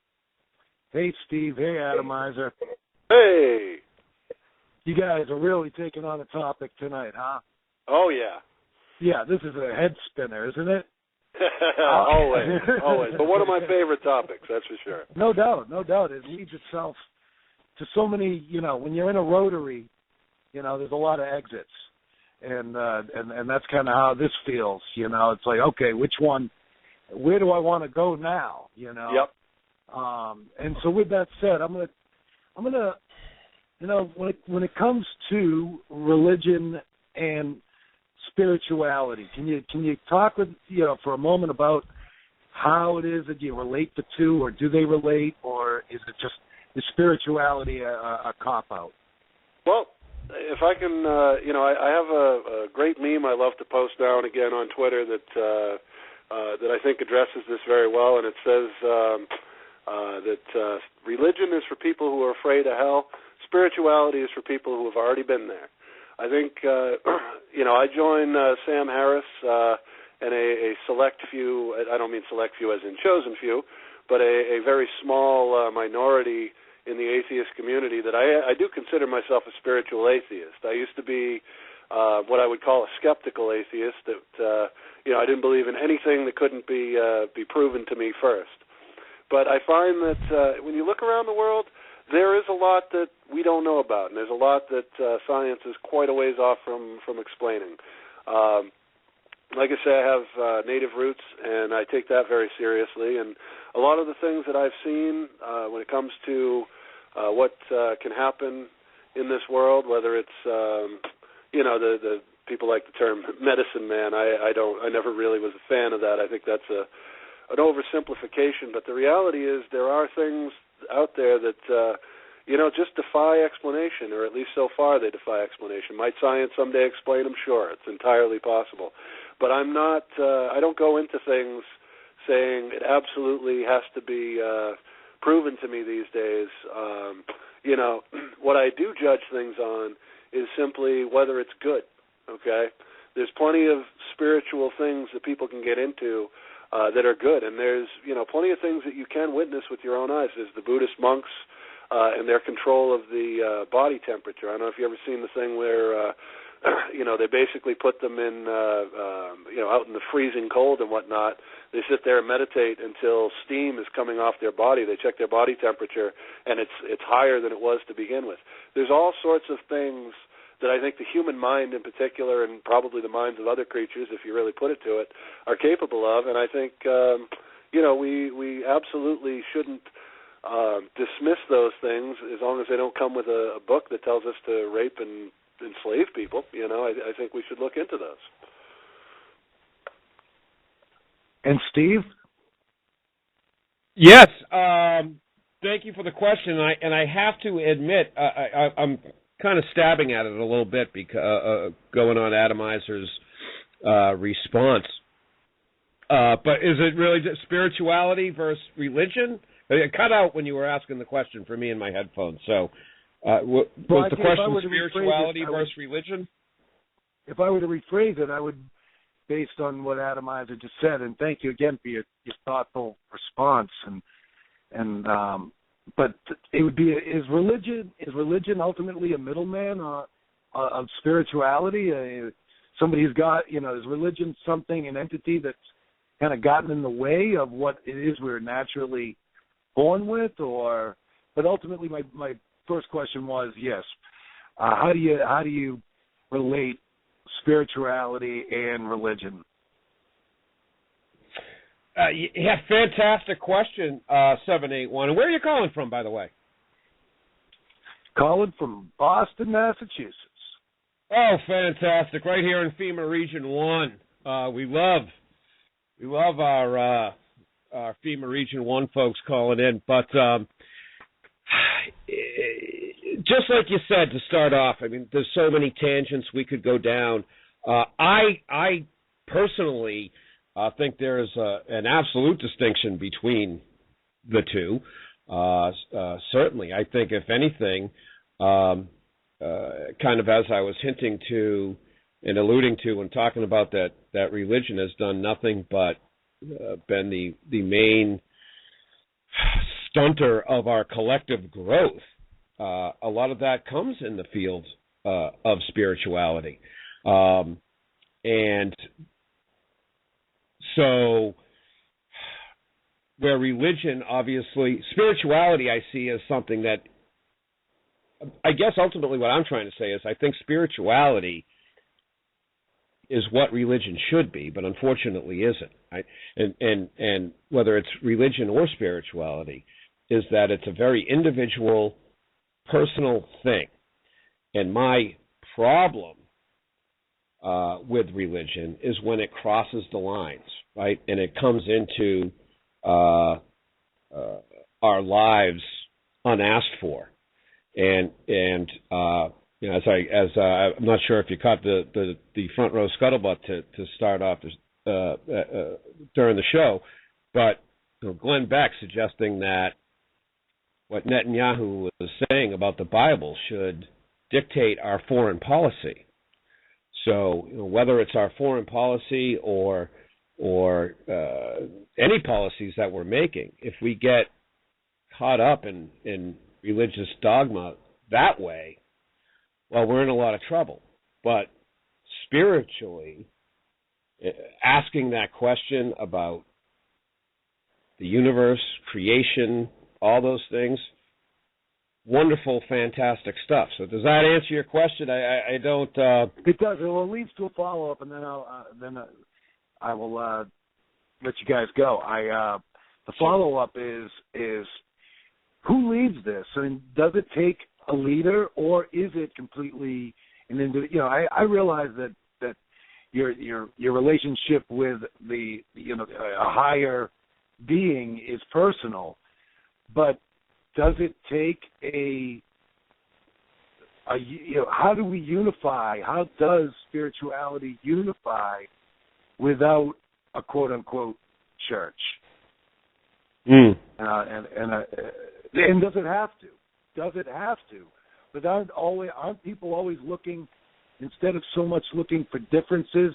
Hey, Steve. Hey, Adamizer. Hey. You guys are really taking on a topic tonight, huh? Oh, yeah. Yeah, this is a head spinner, isn't it? Always. But one of my favorite topics, that's for sure. No doubt. It leads itself to so many, you know, when you're in a rotary, you know, there's a lot of exits. And that's kind of how this feels, you know. It's like, okay, which one, where do I want to go now, you know? Yep. And so with that said, I'm gonna, you know, when it comes to religion and spirituality, can you talk with, you know, for a moment about how it is that you relate the two, or do they relate, or is spirituality a cop-out? Well, if I can, you know, I have a great meme I love to post now and again on Twitter that I think addresses this very well, and it says that religion is for people who are afraid of hell. Spirituality is for people who have already been there. I think, you know, I join Sam Harris and a select few, I don't mean select few as in chosen few, but a very small minority in the atheist community that I do consider myself a spiritual atheist. I used to be what I would call a skeptical atheist, that, you know, I didn't believe in anything that couldn't be proven to me first. But I find that when you look around the world, there is a lot that we don't know about, and there's a lot that science is quite a ways off from explaining. Like I say, I have native roots, and I take that very seriously. And a lot of the things that I've seen when it comes to what can happen in this world, whether it's you know, the people like the term medicine man. I never really was a fan of that. I think that's an oversimplification, but the reality is there are things out there that just defy explanation, or at least so far they defy explanation. Might science someday explain them? Sure, it's entirely possible. But I'm not. I don't go into things saying it absolutely has to be proven to me these days. What I do judge things on is simply whether it's good. Okay, there's plenty of spiritual things that people can get into that are good, and there's plenty of things that you can witness with your own eyes. There's the Buddhist monks and their control of the body temperature. I don't know if you've ever seen the thing where they basically put them in out in the freezing cold and whatnot. They sit there and meditate until steam is coming off their body. They check their body temperature, and it's higher than it was to begin with. There's all sorts of things that I think the human mind in particular, and probably the minds of other creatures, if you really put it to it, are capable of. And I think, we absolutely shouldn't dismiss those things as long as they don't come with a book that tells us to rape and enslave people. I think we should look into those. And Steve? Yes. Thank you for the question. And I have to admit, I'm kind of stabbing at it a little bit because going on Adamizer's response. But is it really just spirituality versus religion? It cut out when you were asking the question for me in my headphones. So was the question spirituality versus religion? If I were to rephrase it, I would, based on what Adamizer just said, and thank you again for your thoughtful response. But it would be: is religion ultimately a middleman of spirituality? Somebody who's got, is religion an entity that's kind of gotten in the way of what it is we're naturally born with? But ultimately, my first question was, yes, how do you relate spirituality and religion? Yeah, fantastic question, 781. And where are you calling from, by the way? Calling from Boston, Massachusetts. Oh, fantastic! Right here in FEMA Region 1. We love our FEMA Region 1 folks calling in. But just like you said to start off, I mean, there's so many tangents we could go down. I personally think there's an absolute distinction between the two. Certainly, I think, if anything, kind of as I was hinting to and alluding to when talking about that religion has done nothing but been the main stunter of our collective growth. A lot of that comes in the field of spirituality. And so where religion, obviously, spirituality I see as something that, I guess ultimately what I'm trying to say is I think spirituality is what religion should be, but unfortunately isn't. And whether it's religion or spirituality, is that it's a very individual, personal thing. And my problem with religion is when it crosses the lines, right? And it comes into our lives unasked for. And as I'm not sure if you caught the front row scuttlebutt to start off during the show, but Glenn Beck suggesting that what Netanyahu was saying about the Bible should dictate our foreign policy. So whether it's our foreign policy or any policies that we're making, if we get caught up in religious dogma that way, well, we're in a lot of trouble. But spiritually, asking that question about the universe, creation, all those things, wonderful, fantastic stuff. So does that answer your question? I don't. It does. Well, it leads to a follow-up, and then I will let you guys go. The follow-up is who leads this? I mean, does it take a leader, or is it completely an individual? I realize that your relationship with a higher being is personal, but does it take how do we unify? How does spirituality unify without a quote-unquote church? And does it have to? Does it have to? But aren't people always looking, instead of so much looking for differences,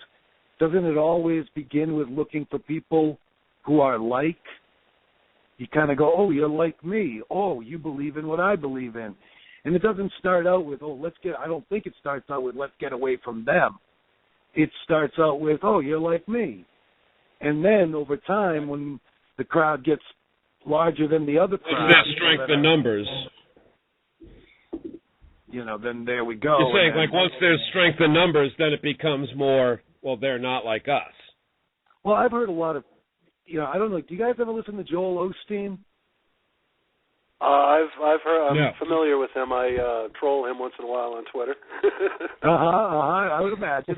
doesn't it always begin with looking for people who are like? You kind of go, oh, you're like me. Oh, you believe in what I believe in. And it doesn't start out with, I don't think it starts out with, let's get away from them. It starts out with, oh, you're like me. And then over time, when the crowd gets larger than the other crowd. There's strength in numbers. Then there we go. You're saying, like, once there's strength in numbers, then it becomes more, well, they're not like us. Well, I've heard a lot of, I don't know, do you guys ever listen to Joel Osteen? I've heard. I'm familiar with him. I troll him once in a while on Twitter. I would imagine.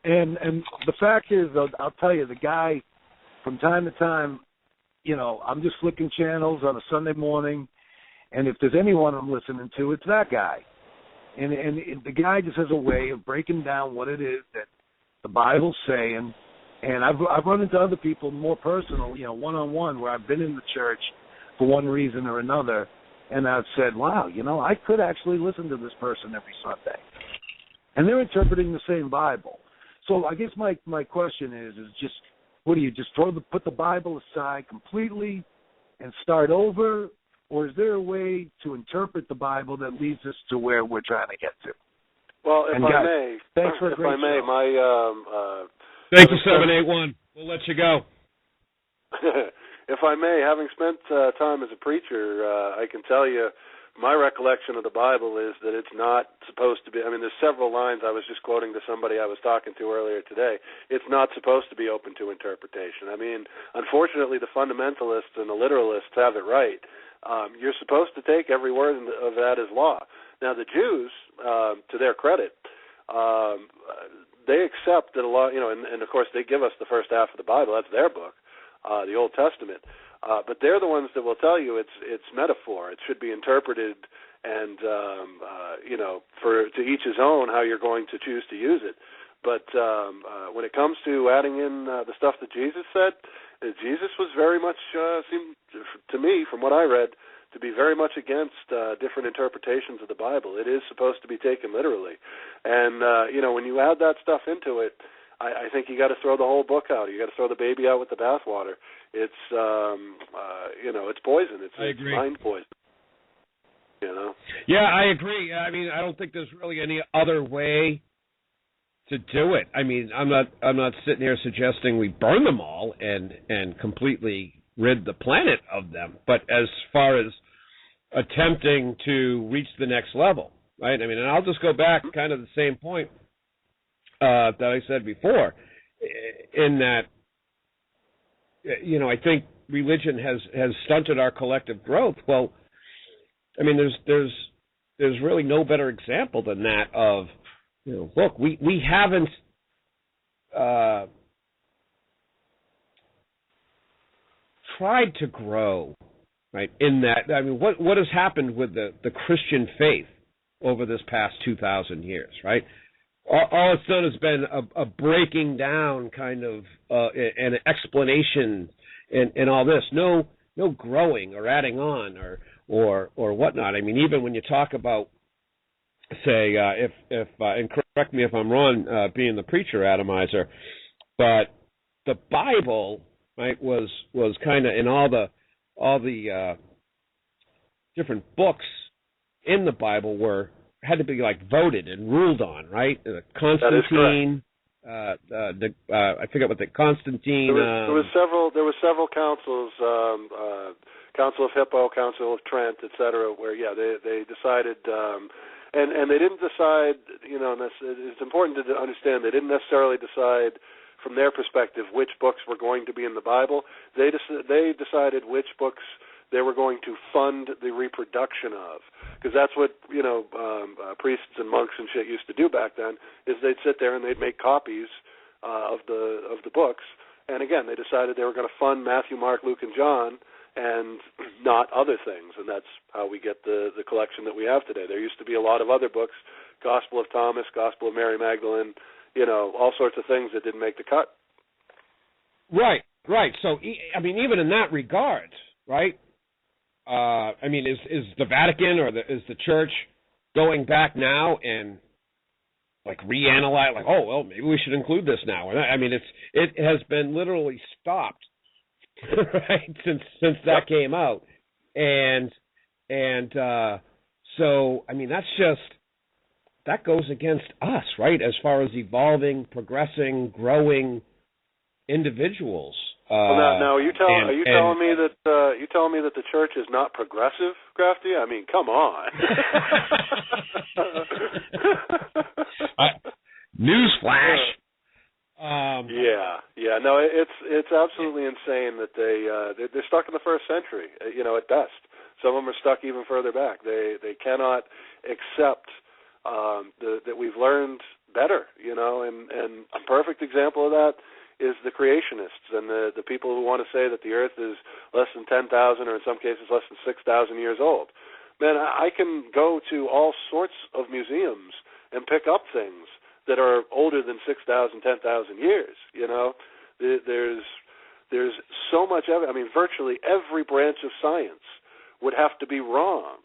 And the fact is, though, I'll tell you, the guy, from time to time, I'm just flicking channels on a Sunday morning, and if there's anyone I'm listening to, it's that guy. And the guy just has a way of breaking down what it is that the Bible's saying. And I've run into other people more personal, one-on-one, where I've been in the church for one reason or another, and I've said, wow, I could actually listen to this person every Sunday. And they're interpreting the same Bible. So I guess my question is just, what do you just put the Bible aside completely and start over, or is there a way to interpret the Bible that leads us to where we're trying to get to? Well, if I may, thanks for a great show. my thank you, 781. We'll let you go. If I may, having spent time as a preacher, I can tell you my recollection of the Bible is that it's not supposed to be, there's several lines I was just quoting to somebody I was talking to earlier today. It's not supposed to be open to interpretation. Unfortunately, the fundamentalists and the literalists have it right. You're supposed to take every word of that as law. Now, the Jews, to their credit, they accept that a lot, and of course they give us the first half of the Bible. That's their book, the Old Testament. But they're the ones that will tell you it's metaphor. It should be interpreted, and to each his own how you're going to choose to use it. But when it comes to adding in the stuff that Jesus said, Jesus was very much seemed to me, from what I read, to be very much against different interpretations of the Bible. It is supposed to be taken literally, and when you add that stuff into it, I think you got to throw the whole book out. You got to throw the baby out with the bathwater. It's it's poison. It's mind poison. Yeah, I agree. I don't think there's really any other way to do it. I'm not sitting here suggesting we burn them all and completely rid the planet of them. But as far as attempting to reach the next level, right? And I'll just go back kind of the same point that I said before, in that, I think religion has stunted our collective growth. Well, there's really no better example than that of, look, we haven't tried to grow, right? In that, what has happened with the Christian faith over this past 2,000 years, right? All it's done has been a breaking down kind of an explanation and all this. No growing or adding on or whatnot. Even when you talk about, say, if and correct me if I'm wrong, being the preacher, Adamizer, but the Bible, right, was kind of in all the different books in the Bible had to be voted and ruled on, right? Constantine, I forget what Constantine. There were several councils, Council of Hippo, Council of Trent, etc., where they decided, and they didn't decide. It's important to understand they didn't necessarily decide from their perspective which books were going to be in the Bible. They decided which books they were going to fund the reproduction of, because that's what priests and monks and shit used to do back then. Is they'd sit there and they'd make copies of the books, And again, they decided they were going to fund Matthew, Mark, Luke, and John, and not other things. And that's how we get the collection that we have today. There used to be a lot of other books, Gospel of Thomas, Gospel of Mary Magdalene, all sorts of things that didn't make the cut. Right. So, I mean, even in that regard, right? I mean, is the Vatican or is the Church going back now and like reanalyze, like, oh well, maybe we should include this now? I mean, it has been literally stopped, right, since that came out, and so I mean that goes against us, right, as far as evolving, progressing, growing individuals. Well, now are you telling me that the Church is not progressive, Crafty? I mean, come on. Newsflash. Yeah. No, it's absolutely insane that they're stuck in the first century. At best, some of them are stuck even further back. They cannot accept that we've learned better. And a perfect example of that is the creationists and the people who want to say that the Earth is less than 10,000 or in some cases less than 6,000 years old. Man, I can go to all sorts of museums and pick up things that are older than 6,000, 10,000 years. There's so much of it. I mean, virtually every branch of science would have to be wrong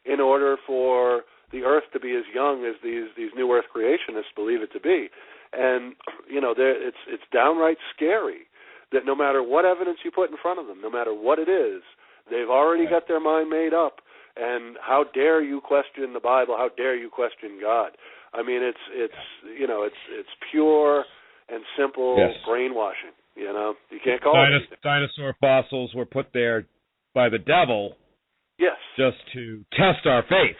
in order for the Earth to be as young as these New Earth creationists believe it to be. And, it's downright scary that no matter what evidence you put in front of them, no matter what it is, they've already got their mind made up. And how dare you question the Bible? How dare you question God? I mean, it's pure and simple brainwashing. You can't call it. Dinosaur fossils were put there by the devil. Yes. Just to test our faith.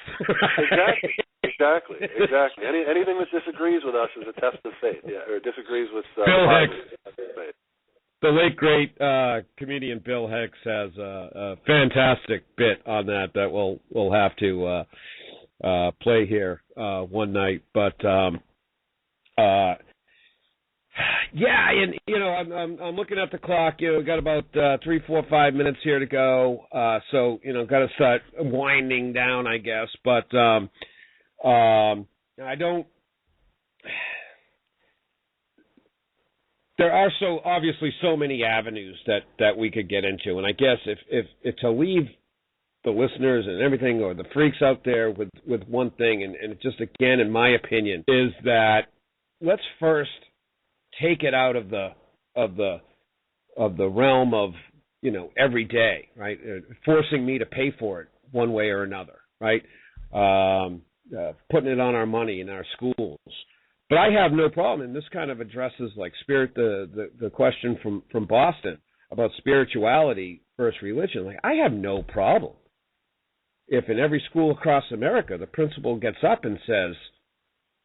Exactly. Anything that disagrees with us is a test of faith, or disagrees with Bill Hicks. The late great comedian Bill Hicks has a fantastic bit on that we'll have to play here one night. But and I'm looking at the clock. We've got about 3, 4, 5 minutes here to go. So got to start winding down, I guess. But I don't. There are obviously so many avenues that we could get into, and I guess if to leave the listeners and everything, or the freaks out there with one thing, and just again, in my opinion, is that let's first take it out of the realm of every day, right? Forcing me to pay for it one way or another, right? Putting it on our money in our schools. But I have no problem, and this kind of addresses like the question from Boston about spirituality versus religion. Like, I have no problem if in every school across America the principal gets up and says,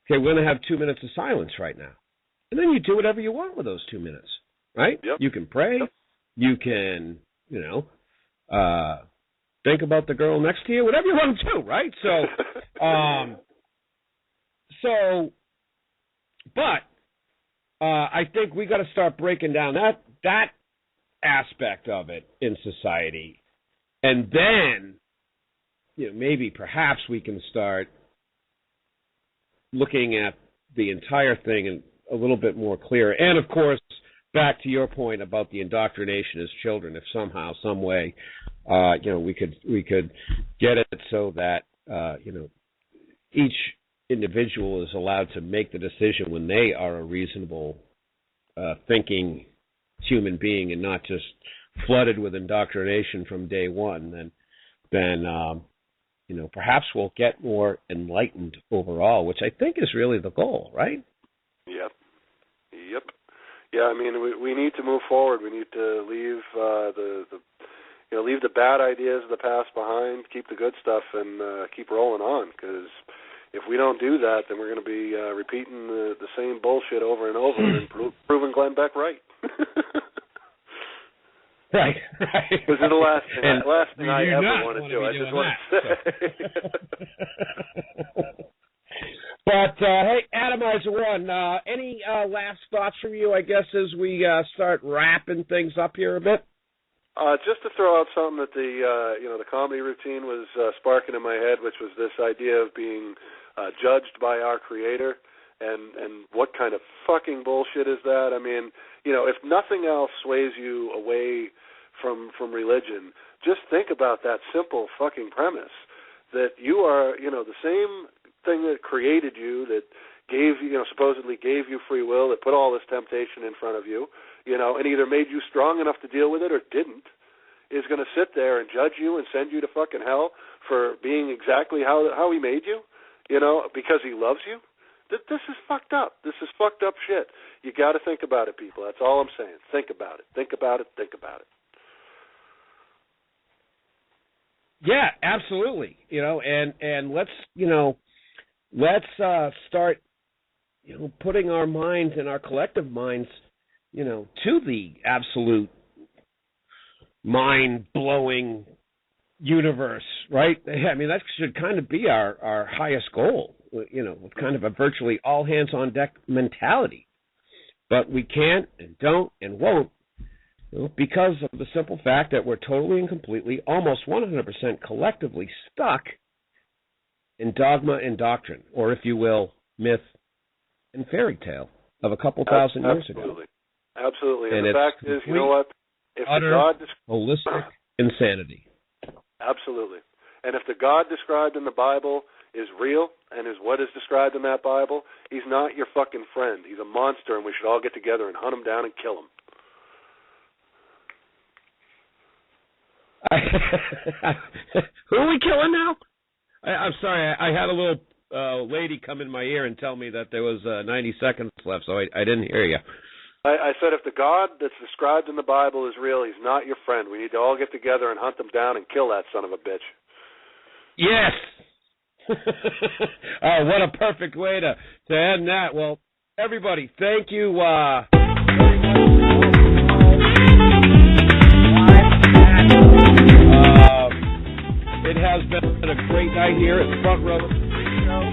"Okay, we're going to have 2 minutes of silence right now," and then you do whatever you want with those 2 minutes, right? Yep. You can pray, you can, think about the girl next to you, whatever you want to do, right? But I think we got to start breaking down that aspect of it in society, and then maybe perhaps we can start looking at the entire thing in a little bit more clear. And of course, back to your point about the indoctrination as children, if somehow, some way, we could get it so that each individual is allowed to make the decision when they are a reasonable thinking human being and not just flooded with indoctrination from day one, then perhaps we'll get more enlightened overall, which I think is really the goal, right? Yep. Yeah, I mean, we need to move forward. We need to leave leave the bad ideas of the past behind, keep the good stuff, and keep rolling on. Because if we don't do that, then we're going to be repeating the same bullshit over and over and proving Glenn Beck right. Right. This is the last thing I ever want to do. I just want to say. But, hey, Adam, Adamizer 1, any last thoughts from you, I guess, as we start wrapping things up here a bit? Just to throw out something that the comedy routine was sparking in my head, which was this idea of being judged by our Creator, and what kind of fucking bullshit is that? I mean, if nothing else sways you away from religion, just think about that simple fucking premise that you are, the same thing that created you, that gave supposedly gave you free will, that put all this temptation in front of you, and either made you strong enough to deal with it or didn't, is going to sit there and judge you and send you to fucking hell for being exactly how he made you, because he loves you. This is fucked up. This is fucked up shit. You got to think about it, people. That's all I'm saying. Think about it. Think about it. Think about it. Yeah, absolutely. And let's start putting our minds and our collective minds to the absolute mind-blowing universe, right? I mean, that should kind of be our highest goal, with kind of a virtually all-hands-on-deck mentality. But we can't and don't and won't, because of the simple fact that we're totally and completely, almost 100% collectively stuck in dogma and doctrine, or if you will, myth and fairy tale of a couple thousand years ago. Absolutely. And the fact is, you know what? If utter the God holistic insanity. Absolutely. And if the God described in the Bible is real and is what is described in that Bible, he's not your fucking friend. He's a monster, and we should all get together and hunt him down and kill him. Who are we killing now? I'm sorry, I had a little lady come in my ear and tell me that there was 90 seconds left, so I didn't hear you. I said if the God that's described in the Bible is real, he's not your friend. We need to all get together and hunt him down and kill that son of a bitch. Yes! Oh, what a perfect way to end that. Well, everybody, thank you it has been a great night here at Front Row at the Freak Show.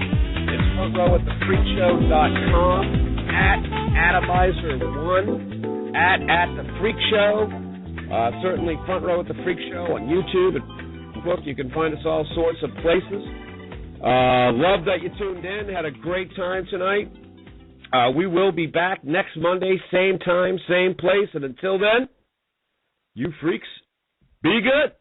It's frontrow@thefreakshow.com, @Adamizer1, at The Freak Show. Certainly Front Row at the Freak Show on YouTube and Facebook. You can find us all sorts of places. Love that you tuned in. Had a great time tonight. We will be back next Monday, same time, same place. And until then, you freaks, be good.